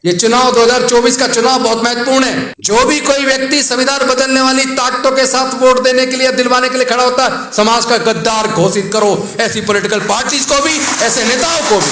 ये चुनाव 2024 का चुनाव बहुत महत्वपूर्ण है। जो भी कोई व्यक्ति संविधान बदलने वाली ताकतों के साथ वोट देने के लिए, दिलवाने के लिए खड़ा होता है, समाज का गद्दार घोषित करो। ऐसी पॉलिटिकल पार्टीज को भी, ऐसे नेताओं को भी।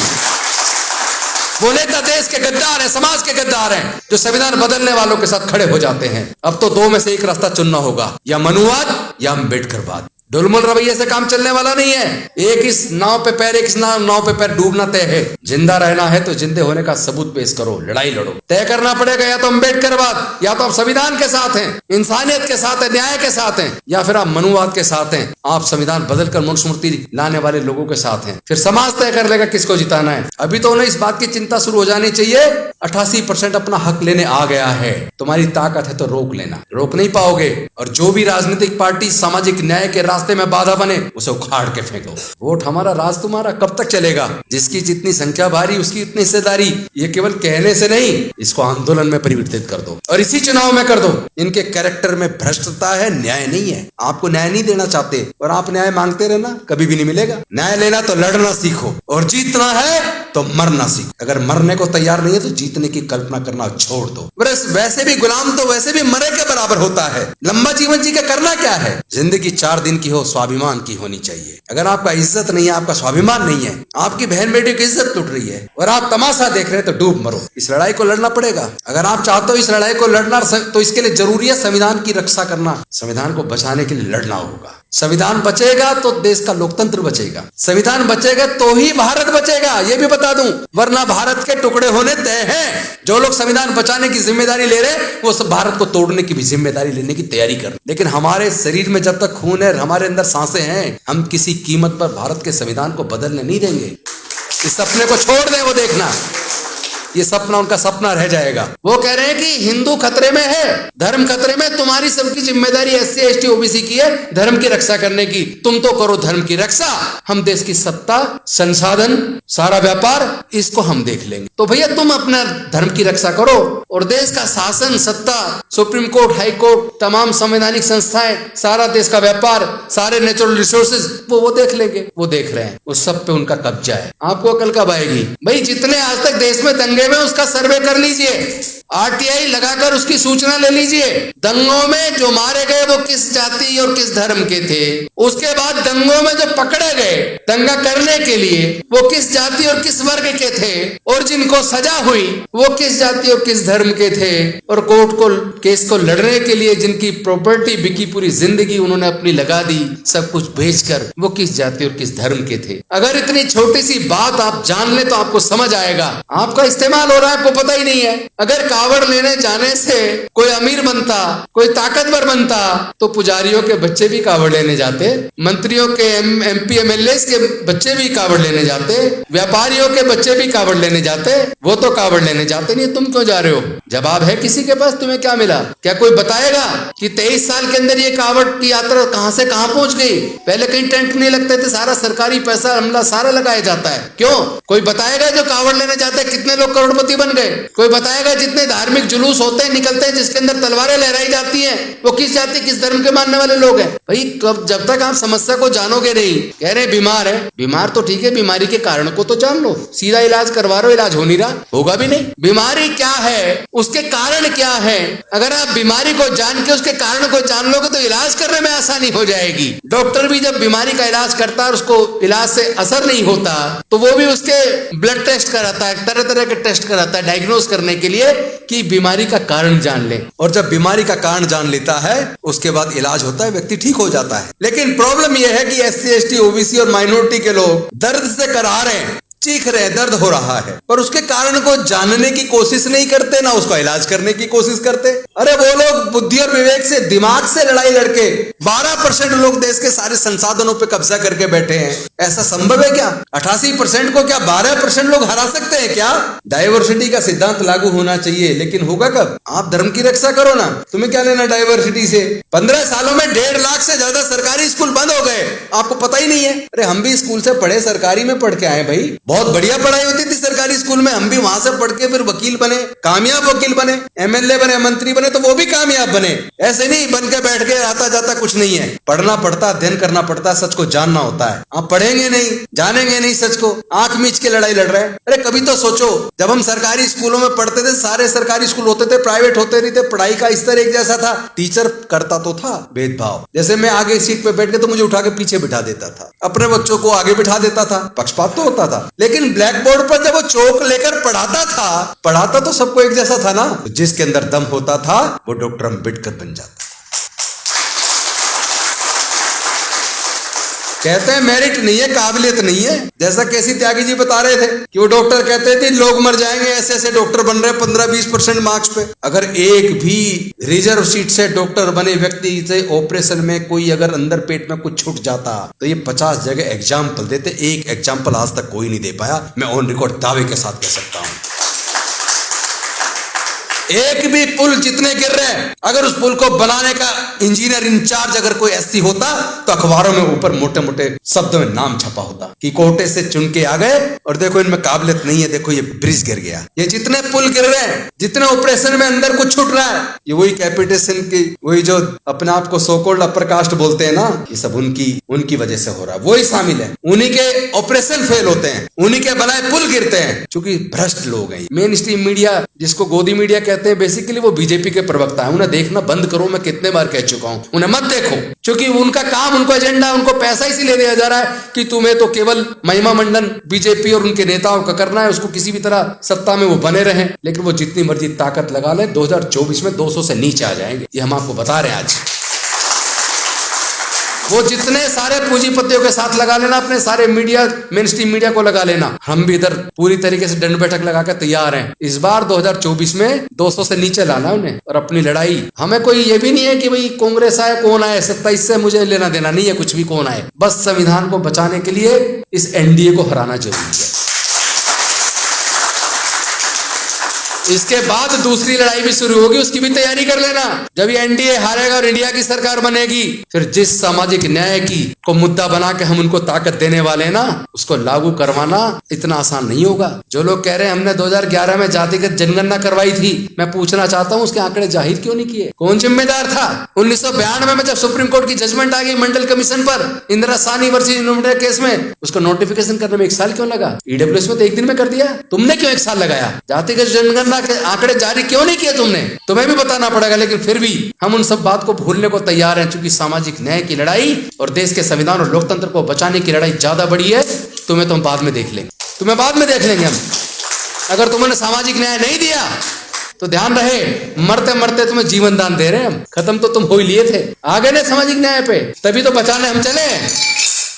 वो नेता देश के गद्दार हैं, समाज के गद्दार हैं, जो संविधान बदलने वालों के साथ खड़े हो जाते हैं। अब तो दो में से एक रास्ता चुनना होगा, या मनुवाद या अम्बेडकरवाद। डुलमुल रवैये से काम चलने वाला नहीं है। एक इस नाव पे पैर, एक इस नाव पे पैर डूबना तय है। जिंदा रहना है तो जिंदे होने का सबूत पेश करो, लड़ाई लड़ो। तय करना पड़ेगा, या तो अम्बेडकरवाद, या तो आप संविधान के साथ हैं, इंसानियत के साथ हैं, न्याय के साथ हैं, या फिर आप मनुवाद के साथ हैं। आप संविधान बदलकर मनुस्मृति लाने वाले लोगों के साथ हैं। फिर समाज तय कर लेगा किसको जिताना है। अभी तो उन्हें इस बात की चिंता शुरू हो जानी चाहिए, 88% अपना हक लेने आ गया है। तुम्हारी ताकत है तो रोक लेना, रोक नहीं पाओगे। और जो भी राजनीतिक पार्टी सामाजिक न्याय के रास्ते में बाधा बने, उसे उखाड़ के फेंको। वोट हमारा, राज तुम्हारा, कब तक चलेगा? जिसकी जितनी संख्या भारी उसकी उतनी हिस्सेदारी। ये केवल कहने से नहीं, इसको आंदोलन में परिवर्तित कर दो और इसी चुनाव में कर दो। इनके कैरेक्टर में भ्रष्टता है, न्याय नहीं है। आपको न्याय नहीं देना चाहते और आप न्याय मांगते रहना, कभी भी नहीं मिलेगा। न्याय लेना तो लड़ना सीखो, और जीतना है तो मरना सीखो। अगर मरने को तैयार नहीं है तो जीतने की कल्पना करना छोड़ दो। वैसे भी गुलाम तो वैसे भी मरे के बराबर होता है। लंबा जीवन जी के करना क्या है? जिंदगी 4 दिन की हो, स्वाभिमान की होनी चाहिए। अगर आपका इज्जत नहीं है, आपका स्वाभिमान नहीं है, आपकी बहन बेटी की इज्जत टूट रही है और आप तमाशा देख रहे हैं, तो डूब मरो। इस लड़ाई को लड़ना पड़ेगा। अगर आप चाहते हो इस लड़ाई को लड़ना, तो इसके लिए जरूरी है संविधान की रक्षा करना। संविधान को बचाने के लिए लड़ना होगा। संविधान बचेगा तो देश का लोकतंत्र बचेगा। संविधान बचेगा तो ही भारत बचेगा, ये भी बता दूं, वरना भारत के टुकड़े होने तय हैं। जो लोग संविधान बचाने की जिम्मेदारी ले रहे हैं, वो सब भारत को तोड़ने की भी जिम्मेदारी लेने की तैयारी कर। लेकिन हमारे शरीर में जब तक खून है, हमारे अंदर सांसें हैं, हम किसी कीमत पर भारत के संविधान को बदलने नहीं देंगे। इस सपने को छोड़ दें, वो देखना ये सपना उनका सपना रह जाएगा। वो कह रहे हैं कि हिंदू खतरे में है, धर्म खतरे में, तुम्हारी सबकी जिम्मेदारी SC ST OBC की है धर्म की रक्षा करने की। तुम तो करो धर्म की रक्षा, हम देश की सत्ता, संसाधन, सारा व्यापार, इसको हम देख लेंगे। तो भैया तुम अपना धर्म की रक्षा करो और देश का शासन, सत्ता, सुप्रीम कोर्ट, हाई कोर्ट, तमाम संवैधानिक संस्थाएं, सारा देश का व्यापार, सारे नेचुरल रिसोर्सेज, वो देख लेंगे। वो देख रहे हैं, उस सब पे उनका कब्जा है। आपको अकल कब आएगी? भाई जितने आज तक देश में दंगे में, उसका सर्वे कर लीजिए, RTI लगाकर उसकी सूचना ले लीजिए। दंगों में जो मारे गए वो किस जाति और किस धर्म के थे, उसके बाद दंगों में जो पकड़े गए दंगा करने के लिए वो किस जाति और किस वर्ग के थे, और जिनको सजा हुई वो किस जाति और किस धर्म के थे, और कोर्ट को केस को लड़ने के लिए जिनकी प्रॉपर्टी बिकी, पूरी जिंदगी उन्होंने अपनी लगा दी सब कुछ बेचकर, वो किस जाति और किस धर्म के थे। अगर इतनी छोटी सी बात आप जान ले तो आपको समझ आएगा। आपका इस्तेमाल हो रहा है, आपको पता ही नहीं है। अगर कावड़ लेने जाने से कोई अमीर बनता, कोई ताकतवर बनता, तो पुजारियों के बच्चे भी कावड़ लेने जाते, मंत्रियों के MP MLAs के बच्चे भी कावड़ लेने जाते, व्यापारियों के बच्चे भी कावड़ लेने जाते। वो तो कावड़ लेने जाते नहीं, तुम क्यों जा रहे हो? जवाब है किसी के पास? तुम्हें क्या मिला? क्या कोई बताएगा कि 23 साल के अंदर ये कावड़ की यात्रा कहां से कहां पहुंच गई? पहले कहीं टेंट नहीं लगते थे, सारा सरकारी पैसा हमला सारा लगाया जाता है। क्यों? कोई बताएगा जो कावड़ लेने जाते हैं कितने लोग करोड़पति बन गए? कोई बताएगा जितने धार्मिक जुलूस होते हैं, निकलते हैं, जिसके अंदर तलवारें लहराई जाती हैं, वो किस जाति किस धर्म के मानने वाले लोग हैं? भाई जब तक आप समस्या को जानोगे नहीं, कह रहे बीमार है, बीमार तो ठीक है, बीमारी के कारण को तो जान लो, सीधा इलाज करवा रहे हो, इलाज हो नहीं रहा, होगा भी नहीं। बीमारी क्या है, उसके कारण क्या है, अगर आप बीमारी को जान के उसके कारण को जान लोगे तो इलाज करने में आसानी हो जाएगी। डॉक्टर भी जब बीमारी का इलाज करता है, उसको इलाज से असर नहीं होता, तो वो भी उसके ब्लड टेस्ट कराता है, तरह तरह के टेस्ट कराता है डायग्नोज करने के लिए कि बीमारी का कारण जान ले। और जब बीमारी का कारण जान लेता है उसके बाद इलाज होता है, व्यक्ति ठीक हो जाता है। लेकिन प्रॉब्लम यह है कि SC ST OBC और माइनॉरिटी के लोग दर्द से करा रहे हैं, चीख रहे, दर्द हो रहा है, पर उसके कारण को जानने की कोशिश नहीं करते, ना उसका इलाज करने की कोशिश करते। अरे वो लोग बुद्धि और विवेक से, दिमाग से लड़ाई लड़के 12% लोग देश के सारे संसाधनों पे कब्जा करके बैठे हैं। ऐसा संभव है क्या? 88% को क्या 12% लोग हरा सकते हैं क्या? डाइवर्सिटी का सिद्धांत लागू होना चाहिए, लेकिन होगा कब? आप धर्म की रक्षा करो ना, तुम्हें क्या लेना डाइवर्सिटी से? 15 सालों में 1.5 लाख से ज्यादा सरकारी स्कूल बंद हो गए, आपको पता ही नहीं है। अरे हम भी स्कूल से पढ़े, सरकारी में पढ़ के आए भाई, बहुत बढ़िया पढ़ाई होती थी सरकारी सरकारी स्कूल में हम भी वहां से पढ़ के फिर वकील बने, कामयाब वकील बने, एमएलए बने, मंत्री बने, तो वो भी कामयाब बने। ऐसे नहीं बन के बैठ के आता जाता कुछ नहीं है। पढ़ना पड़ता, अध्ययन करना पड़ता, सच को जानना होता है। आप पढ़ेंगे नहीं, जानेंगे नहीं सच को, आंख मीच के लड़ाई लड़ रहे हैं। अरे कभी तो सोचो, जब हम सरकारी स्कूलों में पढ़ते थे, सारे सरकारी स्कूल होते थे, प्राइवेट होते नहीं थे, पढ़ाई का स्तर एक जैसा था, टीचर करता तो था भेदभाव। जैसे मैं आगे सीट पे बैठ के तो मुझे उठा के पीछे बिठा देता था, अपने बच्चों को आगे बिठा देता था, पक्षपात तो होता था। लेकिन ब्लैक बोर्ड पर जब वो चौक लेकर पढ़ाता तो सबको एक जैसा था ना। जिसके अंदर दम होता था वो डॉक्टर अम्बेडकर बन जाता। कहते हैं मेरिट नहीं है, काबिलियत नहीं है। जैसा केसी त्यागी जी बता रहे थे कि वो डॉक्टर कहते थे लोग मर जाएंगे, ऐसे ऐसे डॉक्टर बन रहे हैं 15-20% मार्क्स पे। अगर एक भी रिजर्व सीट से डॉक्टर बने व्यक्ति से ऑपरेशन में कोई अगर अंदर पेट में कुछ छूट जाता तो ये 50 जगह एग्जाम्पल देते, एक एग्जाम्पल आज तक कोई नहीं दे पाया। मैं ऑन रिकॉर्ड दावे के साथ कह सकता हूं। एक भी पुल जितने गिर रहे हैं, अगर उस पुल को बनाने का इंजीनियर इंचार्ज अगर कोई ऐसी होता तो अखबारों में ऊपर मोटे मोटे शब्दों में नाम छपा होता कि कोटे से चुन के आ गए और देखो इनमें काबिलियत नहीं है, देखो ये ब्रिज गिर गया। ये जितने पुल गिर रहे हैं, जितने ऑपरेशन में अंदर कुछ छूट रहा है, ये वही कैपिटेशन की, वही जो अपने आप को सोकोल्ड अपर कास्ट बोलते हैं ना, ये सब उनकी वजह से हो रहा है। वही शामिल है, उन्हीं के ऑपरेशन फेल होते हैं, उन्हीं के बनाए पुल गिरते हैं, क्योंकि भ्रष्ट लोग हैं। मेन स्ट्रीम मीडिया जिसको गोदी मीडिया कहते हैं, बेसिकली वो बीजेपी के प्रवक्ता है। उन्हें देखना बंद करो, मैं कितने बार कह चुका हूं, उन्हें मत देखो, क्योंकि उनका काम, उनको एजेंडा, उनको पैसा इसीलिए दिया जा रहा है कि तुम्हें तो केवल महिमा मंडन बीजेपी और उनके नेताओं का करना है, उसको किसी भी तरह सत्ता में वो बने रहें। लेकिन वो जितनी मर्जी ताकत लगा ले, 2024 में 200 से नीचे आ जाएंगे, ये हम आपको बता रहे हैं आज। वो जितने सारे पूंजीपतियों के साथ लगा लेना, अपने सारे मीडिया, मेन स्ट्रीम मीडिया को लगा लेना, हम भी इधर पूरी तरीके से दंड बैठक लगा कर तैयार हैं। इस बार 2024 में 200 से नीचे लाना उन्हें, और अपनी लड़ाई, हमें कोई ये भी नहीं है कि भाई कांग्रेस आए कौन आए, 27 से मुझे लेना देना नहीं है, कुछ भी कौन आए, बस संविधान को बचाने के लिए इस एनडीए को हराना जरूरी है। इसके बाद दूसरी लड़ाई भी शुरू होगी, उसकी भी तैयारी कर लेना। जब ये एनडीए हारेगा और इंडिया की सरकार बनेगी, फिर जिस सामाजिक न्याय की को मुद्दा बना के हम उनको ताकत देने वाले हैं ना, उसको लागू करवाना इतना आसान नहीं होगा। जो लोग कह रहे हैं हमने 2011 में जातिगत जनगणना करवाई थी, मैं पूछना चाहता हूं उसके आंकड़े जाहिर क्यों नहीं किए? कौन जिम्मेदार था? 1992 में जब सुप्रीम कोर्ट की जजमेंट आ गई मंडल कमीशन पर Indira Sahni versus university case में, उसको नोटिफिकेशन करने में 1 साल क्यों लगा? ईडब्ल्यूएस में तो 1 दिन में कर दिया, तुमने क्यों 1 साल लगाया? जातिगत जनगणना के आंकड़े जारी क्यों नहीं किए तुमने? तुम्हें भी बताना पड़ेगा। लेकिन फिर भी हम उन सब बात को भूलने को तैयार हैं, क्योंकि सामाजिक न्याय की लड़ाई और देश के संविधान और लोकतंत्र को बचाने की लड़ाई ज्यादा बड़ी है। तुम्हें तो हम बाद में देख लेंगे, तुम्हें बाद में देख लेंगे हम। अगर तुमने सामाजिक न्याय नहीं दिया तो ध्यान रहे, मरते मरते तुम्हें जीवन दान दे रहे हैं हम। खत्म तो तुम हो ही लिए थे, आ गए ना सामाजिक न्याय पे, तभी तो बचाने हम चले।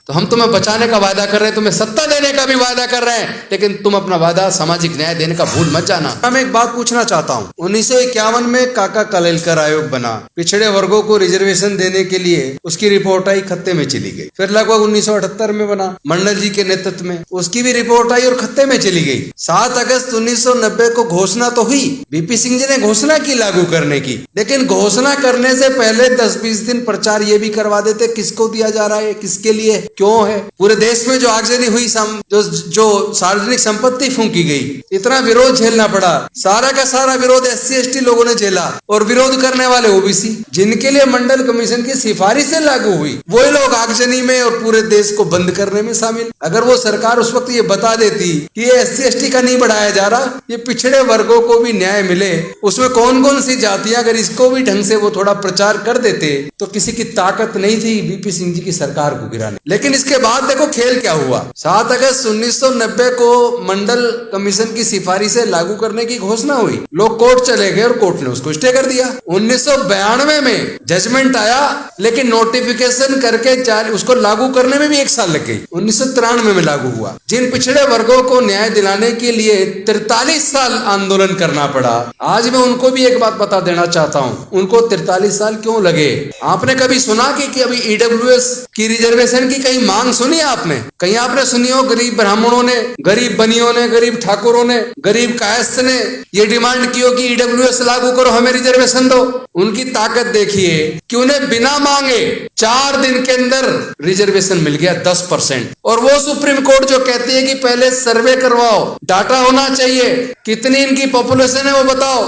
तो हम तुम्हें बचाने का वादा कर रहे हैं, तुम्हें सत्ता देने का भी वादा कर रहे हैं, लेकिन तुम अपना वादा सामाजिक न्याय देने का भूल मत जाना। मैं एक बात पूछना चाहता हूँ, 1951 में काका कालेलकर आयोग बना, पिछड़े वर्गों को रिजर्वेशन देने के लिए उसकी रिपोर्ट आई, खत्ते में चली गई। फिर लगभग 1978 में बना, मंडल जी के नेतृत्व में, उसकी भी रिपोर्ट आई और खत्ते में चली गई। 7 अगस्त 1990 को घोषणा तो हुई, बीपी सिंह जी ने घोषणा की लागू करने की, लेकिन घोषणा करने से पहले 10-20 दिन प्रचार ये भी करवा देते किसको दिया जा रहा है, किसके लिए, क्यों है। पूरे देश में जो आगजनी हुई, जो सार्वजनिक संपत्ति फूंकी गई, इतना विरोध झेलना पड़ा, सारा का सारा विरोध SC ST लोगों ने झेला, और विरोध करने वाले OBC, जिनके लिए मंडल कमीशन की सिफारिश से लागू हुई, वही लोग आगजनी में और पूरे देश को बंद करने में शामिल। अगर वो सरकार उस वक्त ये बता देती कि ये SC ST का नहीं बढ़ाया जा रहा, ये पिछड़े वर्गों को भी न्याय मिले, उसमें कौन कौन सी जातियां, अगर इसको भी ढंग से वो थोड़ा प्रचार कर देते तो किसी की ताकत नहीं थी VP सिंह जी की सरकार को गिराने। लेकिन इसके बाद देखो खेल क्या हुआ। 7 अगस्त 1990 को मंडल कमीशन की सिफारिशें लागू करने की घोषणा हुई, लोग कोर्ट चले गए और कोर्ट ने उसको स्टे कर दिया। 1992 में जजमेंट आया, लेकिन नोटिफिकेशन करके उसको लागू करने में भी 1 साल लग गई। 1993 में लागू हुआ। जिन पिछड़े वर्गों को न्याय दिलाने के लिए 43 साल आंदोलन करना पड़ा, आज मैं उनको भी एक बात बता देना चाहता हूँ, उनको 43 साल क्यों लगे। आपने कभी सुना कि अभी EWS की रिजर्वेशन की कहीं यही मांग सुनी आपने? कहीं आपने सुनी हो गरीब ब्राह्मणों ने, गरीब बनियों ने, गरीब ठाकुरों ने, गरीब कायस्थ ने ये डिमांड की हो कि ईडब्ल्यूएस लागू करो, हमें रिजर्वेशन दो? उनकी ताकत देखिए कि उन्हें बिना मांगे 4 दिन के अंदर रिजर्वेशन मिल गया 10%। और वो सुप्रीम कोर्ट जो कहती है कि पहले सर्वे करवाओ, डाटा होना चाहिए, कितनी इनकी पॉपुलेशन है वो बताओ,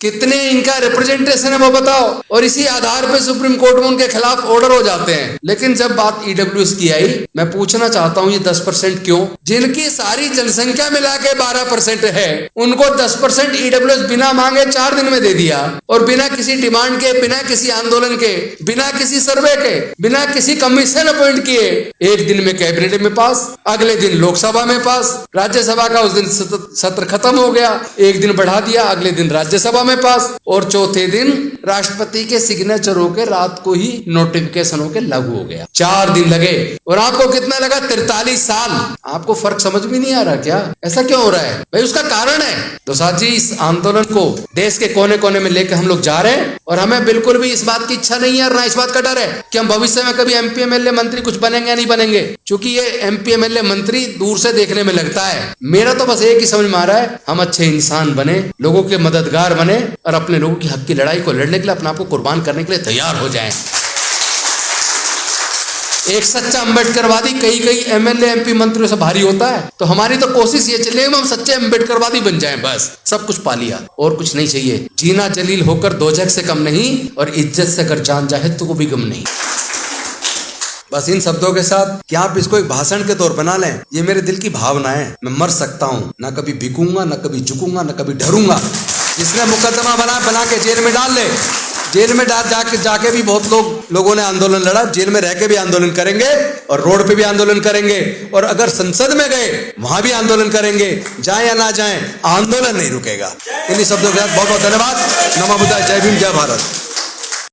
कितने इनका रिप्रेजेंटेशन है वो बताओ, और इसी आधार पे सुप्रीम कोर्ट में उनके खिलाफ ऑर्डर हो जाते हैं। लेकिन जब बात ईडब्ल्यूएस की आई, मैं पूछना चाहता हूं ये 10% क्यों? जिनकी सारी जनसंख्या मिला के 12% है, उनको 10% ईडब्ल्यूएस बिना मांगे 4 दिन में दे दिया, और बिना किसी डिमांड के, बिना किसी आंदोलन के, बिना किसी सर्वे के, बिना किसी कमीशन अपॉइंट किए एक दिन में कैबिनेट में पास, अगले दिन लोकसभा में पास, राज्यसभा का उस दिन सत्र खत्म हो गया, एक दिन बढ़ा दिया, अगले दिन राज्यसभा में पास, और चौथे दिन राष्ट्रपति के सिग्नेचर होकर रात को ही नोटिफिकेशन होकर लागू हो गया। 4 दिन लगे, और आपको कितना लगा? 43 साल। आपको फर्क समझ में नहीं आ रहा क्या? ऐसा क्यों हो रहा है भाई? उसका कारण है। तो साथ जी, इस आंदोलन को देश के कोने कोने में लेकर हम लोग जा रहे हैं, और हमें बिल्कुल भी इस बात की इच्छा नहीं है और ना इस बात का डर है कि हम भविष्य में कभी एमपी एमएलए मंत्री कुछ बनेंगे या नहीं बनेंगे, क्योंकि ये एमपी एमएलए मंत्री दूर से देखने में लगता है। मेरा तो बस एक ही समझ में आ रहा है, हम अच्छे इंसान बने, लोगों के मददगार बने, और अपने लोगों की हक की लड़ाई को लड़ने के लिए अपने आप को कुर्बान करने के लिए तैयार हो जाएं। एक सच्चा अम्बेडकरवादी कई एमएलए एमपी मंत्रियों से भारी होता है। तो हमारी तो कोशिश ये चले हम सच्चे अम्बेडकरवादी बन जाएं, बस सब कुछ पा लिया, और कुछ नहीं चाहिए। जीना जलील होकर दोजख से कम नहीं, और इज्जत से अगर जान जाए तो वो भी गम नहीं। बस इन शब्दों के साथ कि आप इसको एक भाषण के तौर बना लें, ये मेरे दिल की भावना है। मैं मर सकता हूँ, ना कभी बिकूंगा, ना कभी झुकूंगा, ना कभी डरूंगा। जिसने मुकदमा बना के जेल में डाल ले, जेल में जाके भी बहुत लोगों ने आंदोलन लड़ा, जेल में रह के भी आंदोलन करेंगे, और रोड पे भी आंदोलन करेंगे, और अगर संसद में गए वहां भी आंदोलन करेंगे। जाए या ना जाए, आंदोलन नहीं रुकेगा। इन्हीं शब्दों के साथ बहुत बहुत धन्यवाद। नमो बुद्धाय, जय भीम, जय भारत।